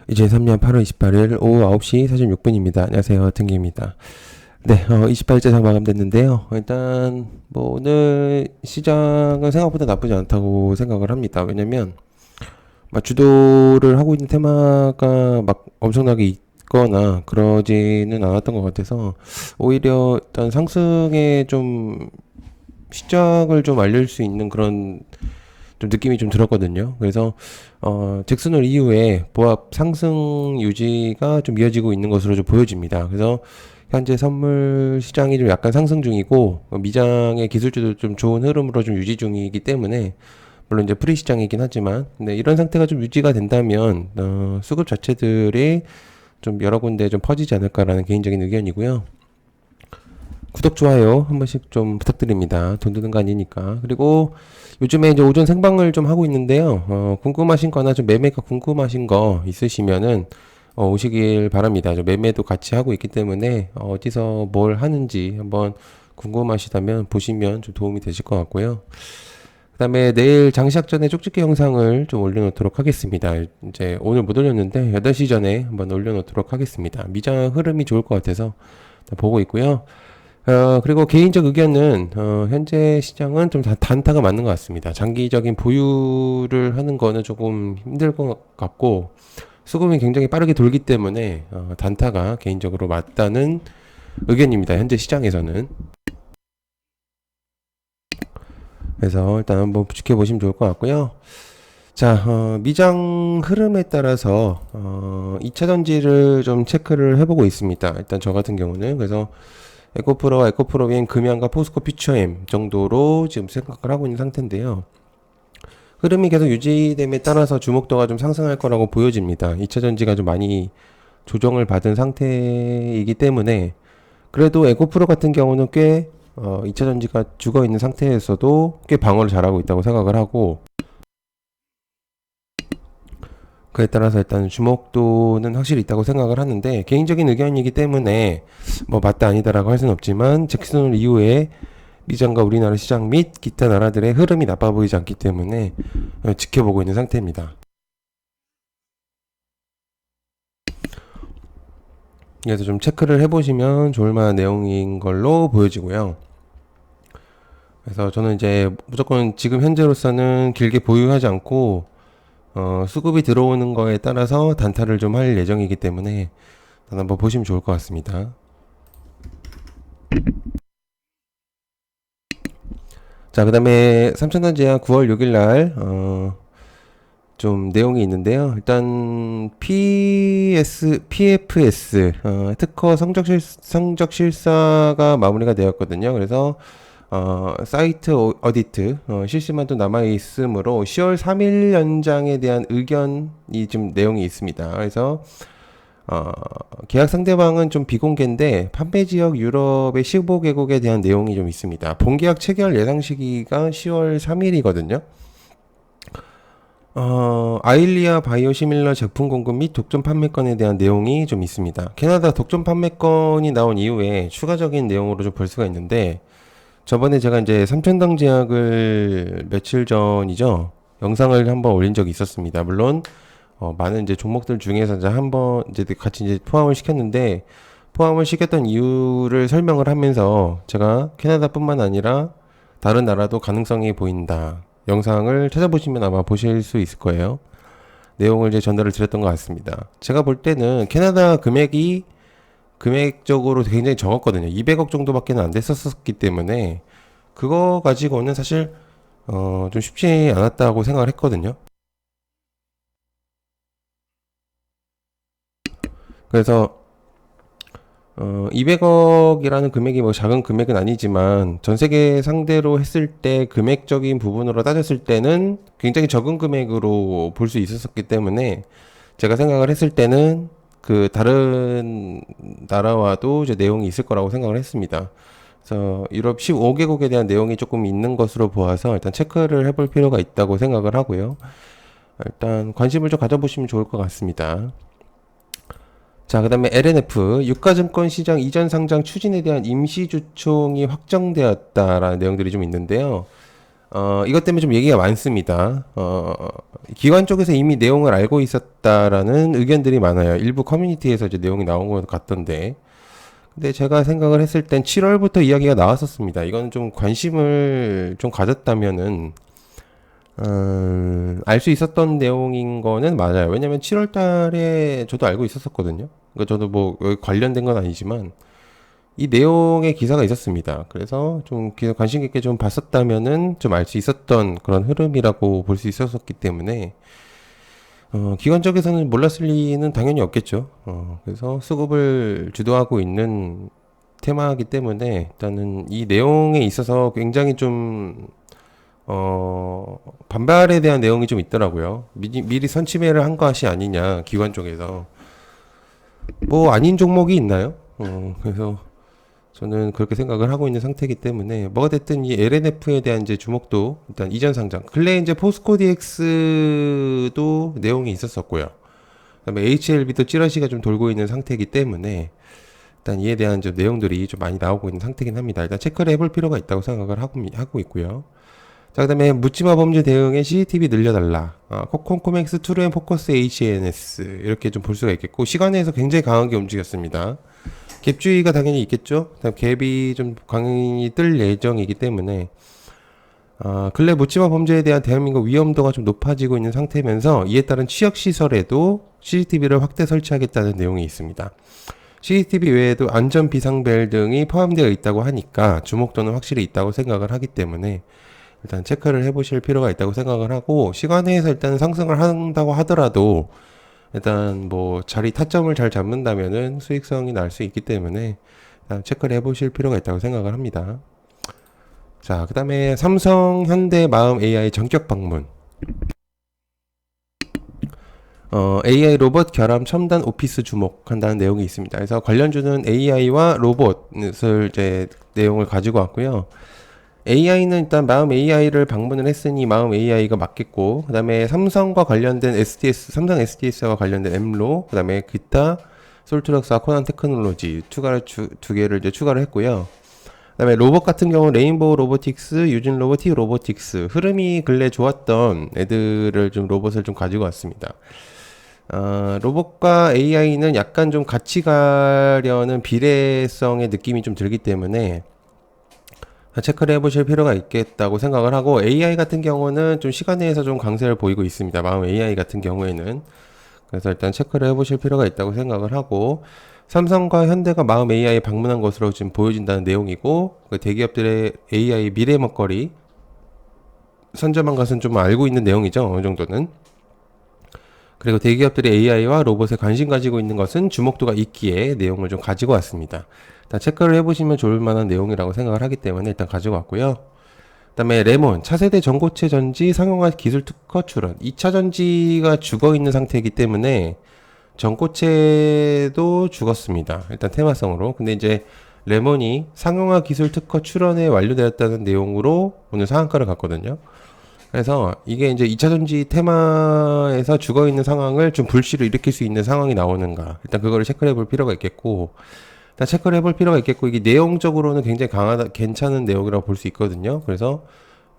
2023년 8월 28일 오후 9시 46분입니다. 안녕하세요. 등기입니다. 네, 28일째 장 마감됐는데요. 일단, 오늘 시장은 생각보다 나쁘지 않다고 생각을 합니다. 왜냐면, 막 주도를 하고 있는 테마가 막 엄청나게 있거나 그러지는 않았던 것 같아서, 오히려 일단 상승에 좀 시작을 좀 알릴 수 있는 그런 좀 느낌이 좀 들었거든요. 그래서 잭슨홀 이후에 보합 상승 유지가 좀 이어지고 있는 것으로 좀 보여집니다. 그래서 현재 선물 시장이 좀 약간 상승 중이고 미장의 기술주도 좀 좋은 흐름으로 좀 유지 중이기 때문에 물론 이제 프리 시장이긴 하지만 근데 이런 상태가 좀 유지가 된다면 수급 자체들이 좀 여러 군데 좀 퍼지지 않을까라는 개인적인 의견이고요. 구독, 좋아요 한 번씩 좀 부탁드립니다. 돈 드는 거 아니니까. 그리고 요즘에 이제 오전 생방을 좀 하고 있는데요. 궁금하신 거나 좀 매매가 궁금하신 거 있으시면은 오시길 바랍니다. 저 매매도 같이 하고 있기 때문에 어디서 뭘 하는지 한번 궁금하시다면 보시면 좀 도움이 되실 것 같고요. 그다음에 내일 장시작 전에 쪽집게 영상을 좀 올려놓도록 하겠습니다. 이제 오늘 못 올렸는데 8시 전에 한번 올려놓도록 하겠습니다. 미장 흐름이 좋을 것 같아서 보고 있고요. 그리고 개인적 의견은, 현재 시장은 좀 단타가 맞는 것 같습니다. 장기적인 보유를 하는 거는 조금 힘들 것 같고, 수급이 굉장히 빠르게 돌기 때문에, 단타가 개인적으로 맞다는 의견입니다. 현재 시장에서는. 그래서 일단 한번 지켜보시면 좋을 것 같고요. 자, 미장 흐름에 따라서, 2차 전지를 좀 체크를 해보고 있습니다. 일단 저 같은 경우는. 그래서, 에코프로인 금양과 포스코 퓨처엠 정도로 지금 생각을 하고 있는 상태인데요. 흐름이 계속 유지됨에 따라서 주목도가 좀 상승할 거라고 보여집니다. 2차 전지가 좀 많이 조정을 받은 상태이기 때문에 그래도 에코프로 같은 경우는 꽤 2차 전지가 죽어 있는 상태에서도 꽤 방어를 잘하고 있다고 생각을 하고 그에 따라서 일단 주목도는 확실히 있다고 생각을 하는데 개인적인 의견이기 때문에 뭐 맞다 아니다라고 할 수는 없지만 잭슨 이후에 미장과 우리나라 시장 및 기타 나라들의 흐름이 나빠 보이지 않기 때문에 지켜보고 있는 상태입니다. 그래서 좀 체크를 해보시면 좋을 만한 내용인 걸로 보여지고요. 그래서 저는 이제 무조건 지금 현재로서는 길게 보유하지 않고 수급이 들어오는 거에 따라서 단타를 좀 할 예정이기 때문에 한번 보시면 좋을 것 같습니다. 자, 그 다음에 삼천단제약 9월 6일 날, 좀 내용이 있는데요. 일단, PFS, 특허 성적 실사가 마무리가 되었거든요. 그래서, 사이트 어디트, 실시만도 남아있으므로 10월 3일 연장에 대한 의견이 좀 내용이 있습니다. 그래서, 계약 상대방은 좀 비공개인데 판매 지역 유럽의 15개국에 대한 내용이 좀 있습니다. 본계약 체결 예상 시기가 10월 3일이거든요. 아일리아 바이오시밀러 제품 공급 및 독점 판매권에 대한 내용이 좀 있습니다. 캐나다 독점 판매권이 나온 이후에 추가적인 내용으로 좀 볼 수가 있는데 저번에 제가 이제 삼천당 제약을 며칠 전이죠. 영상을 한번 올린 적이 있었습니다. 물론 많은 이제 종목들 중에서 이제 한번 이제 같이 이제 포함을 시켰는데 포함을 시켰던 이유를 설명을 하면서 제가 캐나다뿐만 아니라 다른 나라도 가능성이 보인다. 영상을 찾아보시면 아마 보실 수 있을 거예요. 내용을 이제 전달을 드렸던 것 같습니다. 제가 볼 때는 캐나다 금액이 금액적으로 굉장히 적었거든요. 200억 정도밖에 안 됐었기 때문에 그거 가지고는 사실 좀 쉽지 않았다고 생각을 했거든요. 그래서 200억이라는 금액이 뭐 작은 금액은 아니지만 전 세계 상대로 했을 때 금액적인 부분으로 따졌을 때는 굉장히 적은 금액으로 볼 수 있었기 때문에 제가 생각을 했을 때는 그 다른 나라와도 이제 내용이 있을 거라고 생각을 했습니다. 그래서 유럽 15개국에 대한 내용이 조금 있는 것으로 보아서 일단 체크를 해볼 필요가 있다고 생각을 하고요. 일단 관심을 좀 가져보시면 좋을 것 같습니다. 자, 그 다음에 LNF, 유가증권 시장 이전 상장 추진에 대한 임시 주총이 확정되었다라는 내용들이 좀 있는데요. 이것 때문에 좀 얘기가 많습니다. 기관 쪽에서 이미 내용을 알고 있었다라는 의견들이 많아요. 일부 커뮤니티에서 이제 내용이 나온 것 같던데. 근데 제가 생각을 했을 땐 7월부터 이야기가 나왔었습니다. 이건 좀 관심을 좀 가졌다면은, 알 수 있었던 내용인 거는 맞아요. 왜냐면 7월 달에 저도 알고 있었었거든요. 그러니까 저도 뭐 여기 관련된 건 아니지만, 이 내용의 기사가 있었습니다. 그래서 좀 관심 깊게 좀 봤었다면은 좀 알 수 있었던 그런 흐름이라고 볼 수 있었기 때문에 기관 쪽에서는 몰랐을 리는 당연히 없겠죠. 그래서 수급을 주도하고 있는 테마이기 때문에 일단은 이 내용에 있어서 굉장히 좀 반발에 대한 내용이 좀 있더라고요. 미리 선침해를 한 것이 아니냐, 기관 쪽에서. 뭐 아닌 종목이 있나요? 그래서 저는 그렇게 생각을 하고 있는 상태이기 때문에 뭐가 됐든 이 LNF에 대한 이제 주목도 일단 이전 상장. 근래 이제 포스코 DX도 내용이 있었었고요. 그다음에 HLB도 찌라시가 좀 돌고 있는 상태이기 때문에 일단 이에 대한 좀 내용들이 좀 많이 나오고 있는 상태긴 합니다. 일단 체크를 해볼 필요가 있다고 생각을 하고 있고요. 자, 그다음에 묻지마 범죄 대응에 CCTV 늘려달라. 코콤코맥스 투르앤 포커스 HNS 이렇게 좀 볼 수가 있겠고 시간에서 굉장히 강하게 움직였습니다. 갭주의가 당연히 있겠죠. 그다음 갭이 좀 강히 뜰 예정이기 때문에 근래 묻지마 범죄에 대한 대한민국 위험도가 좀 높아지고 있는 상태면서 이에 따른 취약 시설에도 CCTV를 확대 설치하겠다는 내용이 있습니다. CCTV 외에도 안전 비상벨 등이 포함되어 있다고 하니까 주목도는 확실히 있다고 생각을 하기 때문에 일단 체크를 해보실 필요가 있다고 생각을 하고 시간에서 일단 상승을 한다고 하더라도 일단 뭐 자리 타점을 잘 잡는다면은 수익성이 날 수 있기 때문에 일단 체크를 해보실 필요가 있다고 생각을 합니다. 자, 그 다음에 삼성, 현대, 마음 AI 전격 방문. AI 로봇 결함 첨단 오피스 주목한다는 내용이 있습니다. 그래서 관련주는 AI와 로봇을 이제 내용을 가지고 왔고요. AI는 일단 마음 AI를 방문을 했으니 마음 AI가 맞겠고, 그 다음에 삼성과 관련된 SDS, 삼성 SDS와 관련된 엠로, 그 다음에 기타, 솔트럭스와 코난 테크놀로지 두 개를 이제 추가를 했고요. 그 다음에 로봇 같은 경우 레인보우 로보틱스, 유진 로봇, T 로보틱스 흐름이 근래 좋았던 애들을 좀 로봇을 좀 가지고 왔습니다. 로봇과 AI는 약간 좀 같이 가려는 비례성의 느낌이 좀 들기 때문에 체크를 해보실 필요가 있겠다고 생각을 하고 AI 같은 경우는 좀 시간 내에서 좀 강세를 보이고 있습니다. 마음 AI 같은 경우에는 그래서 일단 체크를 해보실 필요가 있다고 생각을 하고 삼성과 현대가 마음 AI 방문한 것으로 지금 보여진다는 내용이고 그 대기업들의 AI 미래 먹거리 선점한 것은 좀 알고 있는 내용이죠. 어느 정도는. 그리고 대기업들이 AI와 로봇에 관심 가지고 있는 것은 주목도가 있기에 내용을 좀 가지고 왔습니다. 일단 체크를 해보시면 좋을 만한 내용이라고 생각을 하기 때문에 일단 가지고 왔고요. 그 다음에 레몬, 차세대 전고체 전지 상용화 기술 특허 출원. 2차 전지가 죽어 있는 상태이기 때문에 전고체도 죽었습니다. 일단 테마성으로. 근데 이제 레몬이 상용화 기술 특허 출원에 완료되었다는 내용으로 오늘 상한가를 갔거든요. 그래서 이게 이제 2차 전지 테마에서 죽어 있는 상황을 좀 불씨로 일으킬 수 있는 상황이 나오는가. 일단 그거를 체크를 해볼 필요가 있겠고, 일단 체크를 해볼 필요가 있겠고, 이게 내용적으로는 굉장히 괜찮은 내용이라고 볼 수 있거든요. 그래서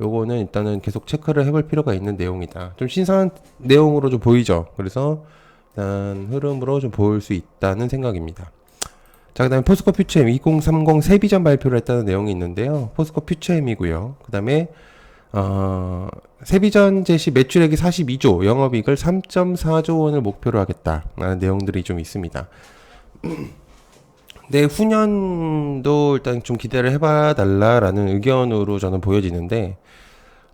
요거는 일단은 계속 체크를 해볼 필요가 있는 내용이다. 좀 신선한 내용으로 좀 보이죠. 그래서 일단 흐름으로 좀 볼 수 있다는 생각입니다. 자, 그 다음에 포스코 퓨처엠 2030 세비전 발표를 했다는 내용이 있는데요. 포스코 퓨처엠이고요. 그 다음에 세비전 제시 매출액이 42조, 영업이익을 3.4조 원을 목표로 하겠다라는 내용들이 좀 있습니다. 네, 후년도 일단 좀 기대를 해봐 달라라는 의견으로 저는 보여지는데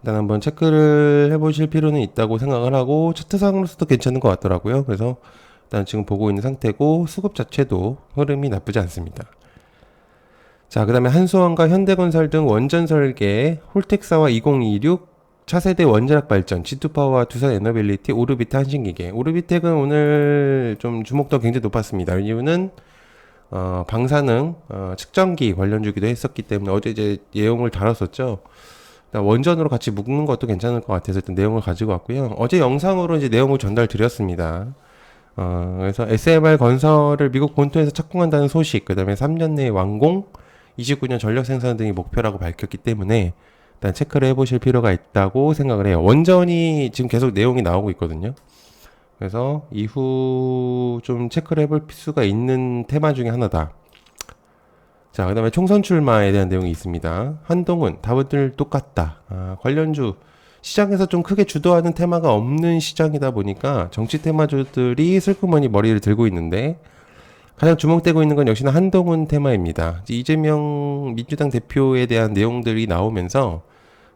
일단 한번 체크를 해보실 필요는 있다고 생각을 하고 차트상으로서도 괜찮은 것 같더라고요. 그래서 일단 지금 보고 있는 상태고 수급 자체도 흐름이 나쁘지 않습니다. 자, 그 다음에 한수원과 현대건설 등 원전 설계, 홀텍사와 2026, 차세대 원자력 발전, G2파워와 두산 에너빌리티, 오르비트 한신기계. 오르비텍은 오늘 좀 주목도가 굉장히 높았습니다. 이유는 방사능 측정기 관련주기도 했었기 때문에 어제 이제 내용을 다뤘었죠. 원전으로 같이 묶는 것도 괜찮을 것 같아서 일단 내용을 가지고 왔고요. 어제 영상으로 이제 내용을 전달 드렸습니다. 그래서 SMR 건설을 미국 본토에서 착공한다는 소식, 그 다음에 3년 내에 완공, 29년 전력 생산 등이 목표라고 밝혔기 때문에 일단 체크를 해보실 필요가 있다고 생각을 해요. 원전이 지금 계속 내용이 나오고 있거든요. 그래서 이후 좀 체크를 해볼 수가 있는 테마 중에 하나다. 자, 그 다음에 총선 출마에 대한 내용이 있습니다. 한동훈, 답은 똑같다. 관련주, 시장에서 좀 크게 주도하는 테마가 없는 시장이다 보니까 정치 테마주들이 슬그머니 머리를 들고 있는데, 가장 주목되고 있는 건 역시나 한동훈 테마입니다. 이재명 민주당 대표에 대한 내용들이 나오면서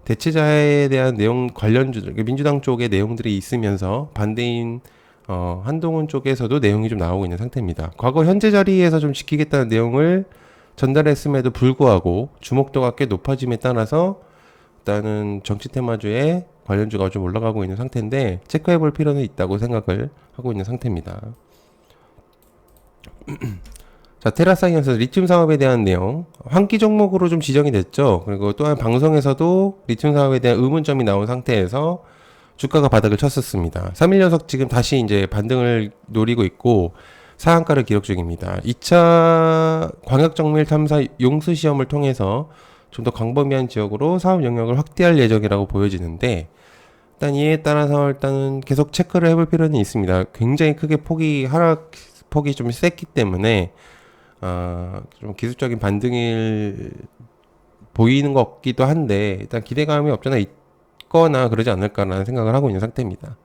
대체자에 대한 내용 관련주들, 민주당 쪽의 내용들이 있으면서 반대인 한동훈 쪽에서도 내용이 좀 나오고 있는 상태입니다. 과거 현재 자리에서 좀 지키겠다는 내용을 전달했음에도 불구하고 주목도가 꽤 높아짐에 따라서 일단은 정치 테마주의 관련주가 좀 올라가고 있는 상태인데 체크해 볼 필요는 있다고 생각을 하고 있는 상태입니다. 자, 테라사이언스 리튬 사업에 대한 내용 환기 종목으로 좀 지정이 됐죠. 그리고 또한 방송에서도 리튬 사업에 대한 의문점이 나온 상태에서 주가가 바닥을 쳤었습니다. 3일 연속 지금 다시 이제 반등을 노리고 있고 상한가를 기록 중입니다. 2차 광역정밀 탐사 용수 시험을 통해서 좀 더 광범위한 지역으로 사업 영역을 확대할 예정이라고 보여지는데 일단 이에 따라서 일단은 계속 체크를 해볼 필요는 있습니다. 굉장히 크게 하락폭이 좀 셌기 때문에 좀 기술적인 반등일 보이는 것 같기도 한데 일단 기대감이 없잖아 있거나 그러지 않을까라는 생각을 하고 있는 상태입니다.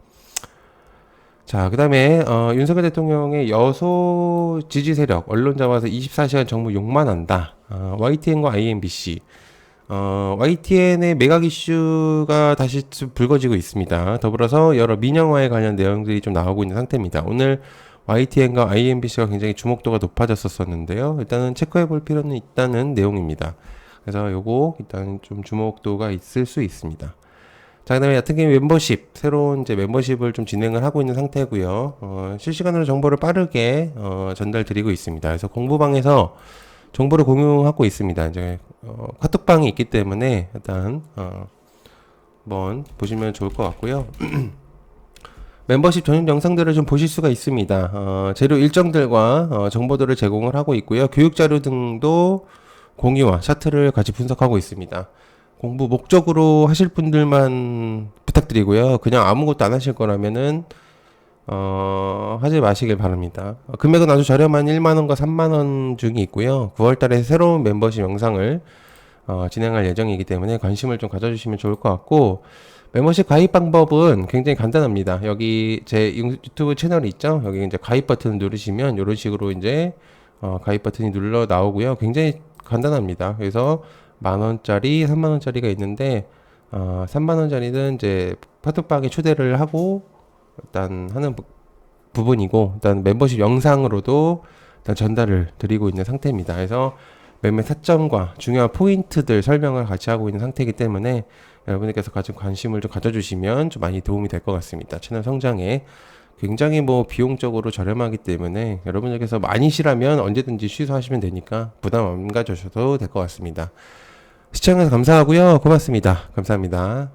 자, 그 다음에 윤석열 대통령의 여소 지지 세력 언론 잡아서 24시간 정부 욕만한다. YTN과 IMBC YTN의 매각 이슈가 다시 불거지고 있습니다. 더불어서 여러 민영화에 관련 내용들이 좀 나오고 있는 상태입니다. 오늘 YTN과 IMBC가 굉장히 주목도가 높아졌었는데요. 일단은 체크해 볼 필요는 있다는 내용입니다. 그래서 요거 일단 좀 주목도가 있을 수 있습니다. 자, 그 다음에 얕은 게임 멤버십, 새로운 이제 멤버십을 좀 진행을 하고 있는 상태고요. 실시간으로 정보를 빠르게 전달 드리고 있습니다. 그래서 공부방에서 정보를 공유하고 있습니다. 이제 카톡방이 있기 때문에 일단 한번 보시면 좋을 것 같고요. 멤버십 전용 영상들을 좀 보실 수가 있습니다. 재료 일정들과 정보들을 제공을 하고 있고요. 교육 자료 등도 공유와 차트를 같이 분석하고 있습니다. 공부 목적으로 하실 분들만 부탁드리고요. 그냥 아무것도 안 하실 거라면은 하지 마시길 바랍니다. 금액은 아주 저렴한 1만원과 3만원 중이 있고요. 9월달에 새로운 멤버십 영상을 진행할 예정이기 때문에 관심을 좀 가져주시면 좋을 것 같고, 멤버십 가입 방법은 굉장히 간단합니다. 여기 제 유튜브 채널이 있죠. 여기 이제 가입 버튼을 누르시면 이런 식으로 이제 가입 버튼이 눌러 나오고요. 굉장히 간단합니다. 그래서 10,000원짜리, 30,000원짜리가 있는데 30,000원짜리는 이제 파트방에 초대를 하고 일단 하는 부분이고, 일단 멤버십 영상으로도 일단 전달을 드리고 있는 상태입니다. 그래서 매매 타점과 중요한 포인트들 설명을 같이 하고 있는 상태이기 때문에 여러분들께서 가진 관심을 좀 가져주시면 좀 많이 도움이 될 것 같습니다. 채널 성장에 굉장히 뭐 비용적으로 저렴하기 때문에 여러분들께서 많이시라면 언제든지 취소하시면 되니까 부담 안 가져셔도 될 것 같습니다. 시청해주셔서 감사하고요. 고맙습니다. 감사합니다.